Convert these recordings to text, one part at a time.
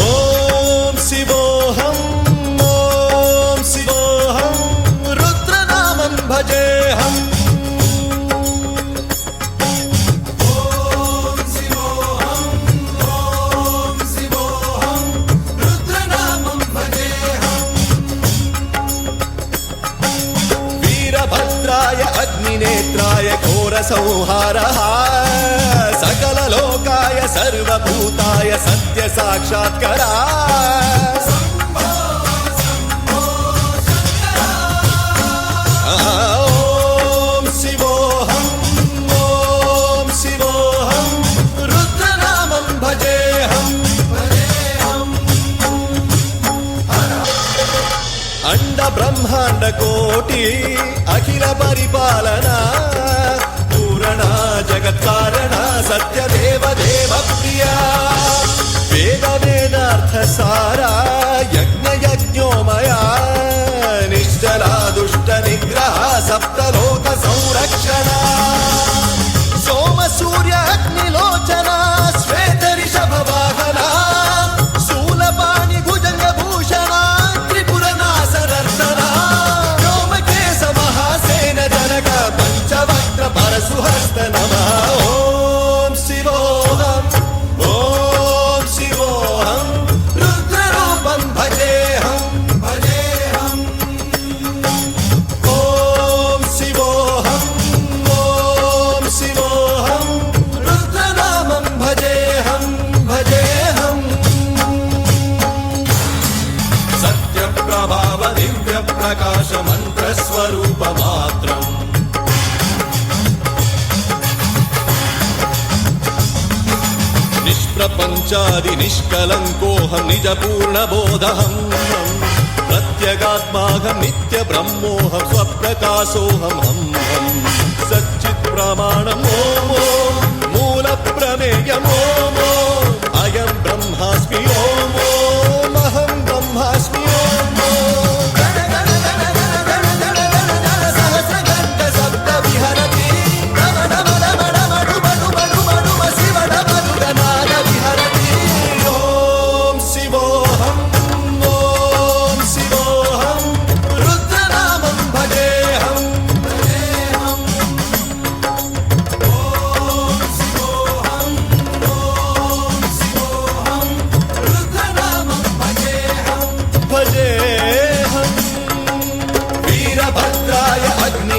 ఓం శివోహం ఓం శివోహం రుద్రనామం భజేహం ఓం శివోహం ఓం శివోహం రుద్రనామం భజేహం వీరభద్రాయ అగ్నినేత్రాయ ఘోర సంహారః सकललोकाय सर्वभूताय सत्य साक्षात्करा ओम शिवोहम रुद्रनामं भजेहम अंड ब्रह्मांड कोटि अखिल परिपालना जगत्कारण सत्यदेव देव प्रिया वेद वेदार्थ सारा यज्ञ यज्ञोमया निश्चला दुष्ट निग्रह सप्तलोक संरक्षण सोम सूर्य अग्निलोचना श्वेत ऋषभ वाहना शूलपाणि भुजंग भूषण त्रिपुर नासनर्तना व्योमकेश महासेन जनक पंचवक्त्र परशुहस्त नमः ओम शिवोहम रुद्ररूपं भजेहम ओम शिवोहम रुद्रनामं भजेहम सत्य प्रभाव दिव्य प्रकाश मंत्र स्वरूप मात्रम् निष्प्रपंचादि निष्कलंकोऽहं निज पूर्ण बोधहं प्रत्यगात्माहं नित्य ब्रह्मोऽहं स्वप्रकाशोऽहं सच्चित् प्रमाणम् ओम मूल प्रमेयम् ओम अयं ब्रह्मास्मि ओम अहं ब्रह्मास्मि ओम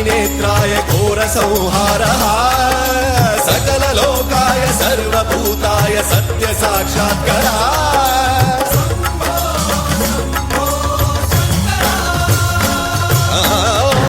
नेत्राय घोर संहारः सकल लोकाय सर्वभूताय सत्य साक्षात्करा